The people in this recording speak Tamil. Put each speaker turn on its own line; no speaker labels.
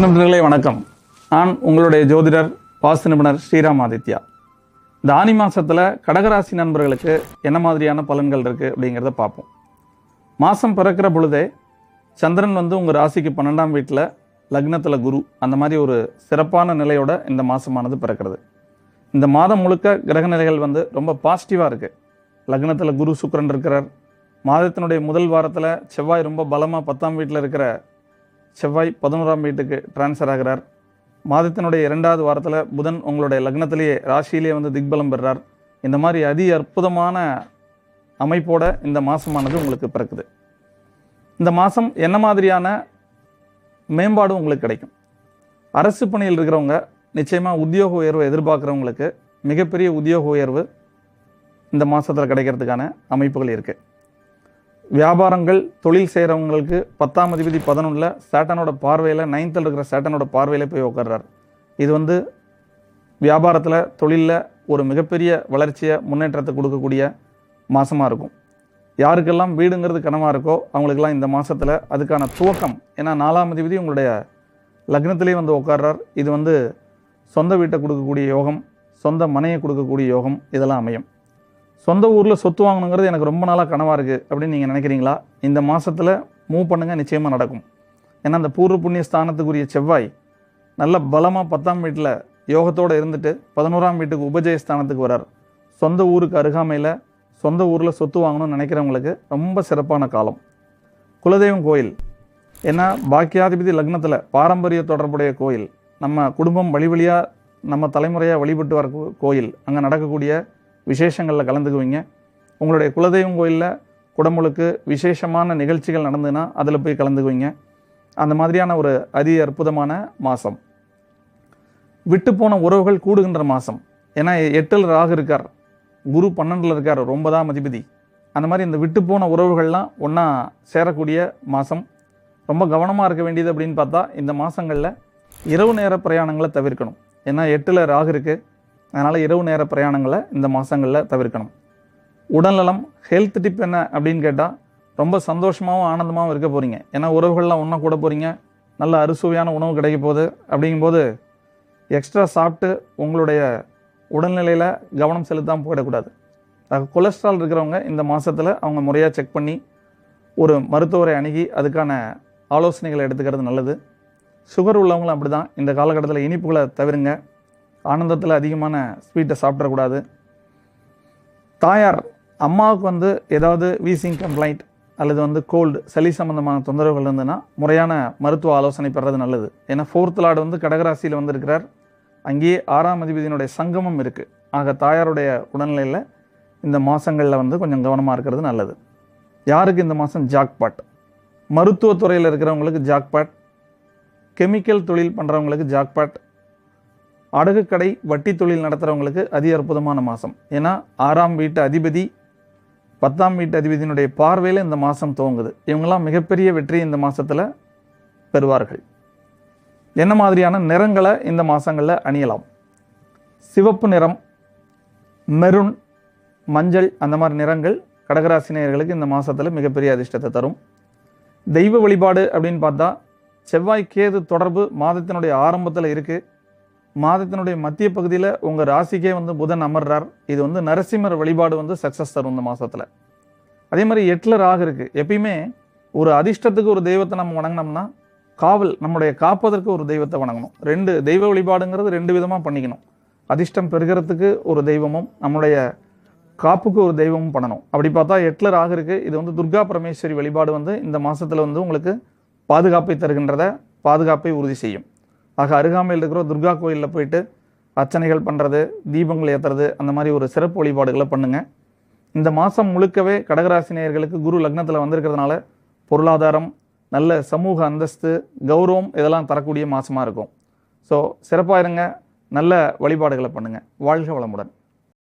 நண்பர்களே வணக்கம். நான் உங்களுடைய ஜோதிடர் வாஸ்து நிபுணர் ஸ்ரீராம் ஆதித்யா. இந்த ஆனி மாதத்தில் கடகராசி நண்பர்களுக்கு என்ன மாதிரியான பலன்கள் இருக்குது அப்படிங்கிறத பார்ப்போம். மாதம் பிறக்கிற பொழுதே சந்திரன் உங்கள் ராசிக்கு 12ஆம் வீட்டில் லக்னத்தில் குரு, அந்த மாதிரி ஒரு சிறப்பான நிலையோட இந்த மாதமானது பிறக்கிறது. இந்த மாதம் முழுக்க கிரக நிலைகள் ரொம்ப பாசிட்டிவாக இருக்குது. லக்னத்தில் குரு சுக்கிரன் இருக்கிறார். மாதத்தினுடைய முதல் வாரத்தில் செவ்வாய் ரொம்ப பலமாக 10ஆம் வீட்டில் இருக்கிற செவ்வாய் 11ஆம் வீட்டுக்கு டிரான்ஸ்ஃபர் ஆகிறார். மாதத்தினுடைய 2வது வாரத்தில் புதன் உங்களுடைய லக்னத்திலேயே ராசியிலே திக்பலம் பெறுறார். இந்த மாதிரி அதி அற்புதமான அமைப்போட இந்த மாதமானது உங்களுக்கு பிறக்குது. இந்த மாதம் என்ன மாதிரியான மேம்பாடு உங்களுக்கு கிடைக்கும்? அரசு பணியில் இருக்கிறவங்க நிச்சயமாக உத்தியோக உயர்வு எதிர்பார்க்குறவங்களுக்கு மிகப்பெரிய உத்தியோக உயர்வு இந்த மாதத்தில் கிடைக்கிறதுக்கான அமைப்புகள் இருக்குது. வியாபாரங்கள் தொழில் செய்கிறவங்களுக்கு 10ஆம் அதிபதி 11ல் சேட்டனோட பார்வையில் 9th இருக்கிற சேட்டனோட பார்வையில் போய் உட்கார்றார். இது வியாபாரத்தில் தொழிலில் ஒரு மிகப்பெரிய வளர்ச்சியை முன்னேற்றத்தை கொடுக்கக்கூடிய மாதமாக இருக்கும். யாருக்கெல்லாம் வீடுங்கிறது கனவாக இருக்கோ அவங்களுக்கெல்லாம் இந்த மாதத்தில் அதுக்கான துவக்கம். ஏன்னா 4ஆம் அதிபதி உங்களுடைய லக்னத்திலே உட்கார்றார். இது சொந்த வீட்டை கொடுக்கக்கூடிய யோகம், சொந்த மனையை கொடுக்கக்கூடிய யோகம், இதெல்லாம் அமையும். சொந்த ஊரில் சொத்து வாங்கணுங்கிறது எனக்கு ரொம்ப நாளாக கனவாக இருக்குது அப்படின்னு நீங்கள் நினைக்கிறீங்களா? இந்த மாதத்தில் மூவ் பண்ணுங்கள், நிச்சயமாக நடக்கும். ஏன்னா அந்த பூர்வ புண்ணிய ஸ்தானத்துக்குரிய செவ்வாய் நல்ல பலமாக 10ஆம் வீட்டில் யோகத்தோடு இருந்துட்டு 11ஆம் வீட்டுக்கு உபஜய ஸ்தானத்துக்கு வரார். சொந்த ஊருக்கு அருகாமையில் சொந்த ஊரில் சொத்து வாங்கணும்னு நினைக்கிறவங்களுக்கு ரொம்ப சிறப்பான காலம். குலதெய்வம் கோயில், ஏன்னா பாக்கியாதிபதி லக்னத்தில் பாரம்பரிய தொடர்புடைய கோயில், நம்ம குடும்பம் வழி வழியாக நம்ம தலைமுறையாக வழிபட்டு வர கோயில், அங்கே நடக்கக்கூடிய விசேஷங்களில் கலந்துக்குவீங்க. உங்களுடைய குலதெய்வம் கோயிலில் குடமுழுக்கு விசேஷமான நிகழ்ச்சிகள் நடந்துன்னா அதில் போய் கலந்துக்குவீங்க. அந்த மாதிரியான ஒரு அதி அற்புதமான மாதம். விட்டு போன உறவுகள் கூடுகின்ற மாதம். ஏன்னா 8ல் ராகு இருக்கார், குரு 12ல் இருக்கார், 9ஆம் அதிபதி. அந்த மாதிரி இந்த விட்டு போன உறவுகள்லாம் ஒன்றா சேரக்கூடிய மாதம். ரொம்ப கவனமாக இருக்க வேண்டியது அப்படின்னு பார்த்தா இந்த மாதங்களில் இரவு நேர பிரயாணங்களை தவிர்க்கணும். ஏன்னா 8ல் ராகு இருக்குது, அதனால் இரவு நேர பிரயாணங்களை இந்த மாதங்களில் தவிர்க்கணும். உடல்நலம், ஹெல்த் டிப் என்ன அப்படின்னு கேட்டால் ரொம்ப சந்தோஷமாகவும் ஆனந்தமாகவும் இருக்க போகிறீங்க. ஏன்னா உறவுகள்லாம் ஒன்றா கூட போகிறீங்க, நல்ல அறுசுவையான உணவு கிடைக்க போகுது. அப்படிங்கும்போது எக்ஸ்ட்ரா சாப்பிட்டு உங்களுடைய உடல்நிலையில் கவனம் செலுத்தாமல் போயிடக்கூடாது. கொலஸ்ட்ரால் இருக்கிறவங்க இந்த மாதத்தில் அவங்க முறையாக செக் பண்ணி ஒரு மருத்துவரை அணுகி அதுக்கான ஆலோசனைகளை எடுத்துக்கிறது நல்லது. சுகர் உள்ளவங்களும் அப்படி தான். இந்த காலகட்டத்தில் இனிப்புகளை தவிருங்க. ஆனந்தத்தில் அதிகமான ஸ்வீட்டை சாப்பிடக்கூடாது. தாயார் அம்மாவுக்கு ஏதாவது வீசிங் கம்ப்ளைண்ட் அல்லது கோல்டு சளி சம்பந்தமான தொந்தரவுகள் இருந்ததுன்னா முறையான மருத்துவ ஆலோசனை பெறது நல்லது. ஏன்னா 4th லார்டு கடகராசியில் இருக்கிறார். அங்கேயே 6ஆம் அதிபதியினுடைய சங்கமம் இருக்குது. ஆக தாயாருடைய உடல்நிலையில் இந்த மாதங்களில் கொஞ்சம் கவனமாக இருக்கிறது நல்லது. யாருக்கு இந்த மாதம் ஜாக்பாட்? மருத்துவத்துறையில் இருக்கிறவங்களுக்கு ஜாக்பாட், கெமிக்கல் தொழில் பண்ணுறவங்களுக்கு ஜாக்பாட், அடகு கடை வட்டி தொழில் நடத்துகிறவங்களுக்கு அதி அற்புதமான மாதம். ஏன்னா 6ஆம் வீட்டு அதிபதி 10ஆம் வீட்டு அதிபதியினுடைய பார்வையில் இந்த மாதம் துவங்குது. இவங்கெல்லாம் மிகப்பெரிய வெற்றி இந்த மாதத்தில் பெறுவார்கள். என்ன மாதிரியான நிறங்களை இந்த மாதங்களில் அணியலாம்? சிவப்பு நிறம், மெரூன், மஞ்சள், அந்த மாதிரி நிறங்கள் கடகராசினியர்களுக்கு இந்த மாதத்தில் மிகப்பெரிய அதிர்ஷ்டத்தை தரும். தெய்வ வழிபாடு அப்படின்னு பார்த்தா செவ்வாய் கேது தொடர்பு மாதத்தினுடைய ஆரம்பத்தில் இருக்குது. மாதத்தினுடைய மத்திய பகுதியில் உங்கள் ராசிக்கே புதன் அமர்றார். இது நரசிம்மர் வழிபாடு சக்ஸஸ் தரும் இந்த மாதத்தில். அதே மாதிரி 8ல் ராகு இருக்குது. எப்பயுமே ஒரு அதிர்ஷ்டத்துக்கு ஒரு தெய்வத்தை நம்ம வணங்கினோம்னா காவல், நம்முடைய காப்பதற்கு ஒரு தெய்வத்தை வணங்கணும். 2 தெய்வ வழிபாடுங்கிறது 2 விதமாக பண்ணிக்கணும். அதிர்ஷ்டம் பெறுகிறதுக்கு ஒரு தெய்வமும் நம்முடைய காப்புக்கு ஒரு தெய்வமும் பண்ணணும். அப்படி பார்த்தா 8ல் ராகு இருக்குது. இது துர்கா பரமேஸ்வரி வழிபாடு இந்த மாதத்தில் உங்களுக்கு பாதுகாப்பை தருகின்றத, பாதுகாப்பை உறுதி செய்யும். ஆக அருகாமையில் இருக்கிற துர்கா கோயிலில் போயிட்டு அர்ச்சனைகள் பண்ணுறது, தீபங்கள் ஏற்றுறது, அந்த மாதிரி ஒரு சிறப்பு வழிபாடுகளை பண்ணுங்கள். இந்த மாதம் முழுக்கவே கடகராசி நேயர்களுக்கு குரு லக்னத்தில் வந்திருக்கிறதுனால பொருளாதாரம், நல்ல சமூக அந்தஸ்து, கௌரவம் இதெல்லாம் தரக்கூடிய மாதமாக இருக்கும். ஸோ சிறப்பாக இருங்க, நல்ல வழிபாடுகளை பண்ணுங்கள். வாழ்க வளமுடன்.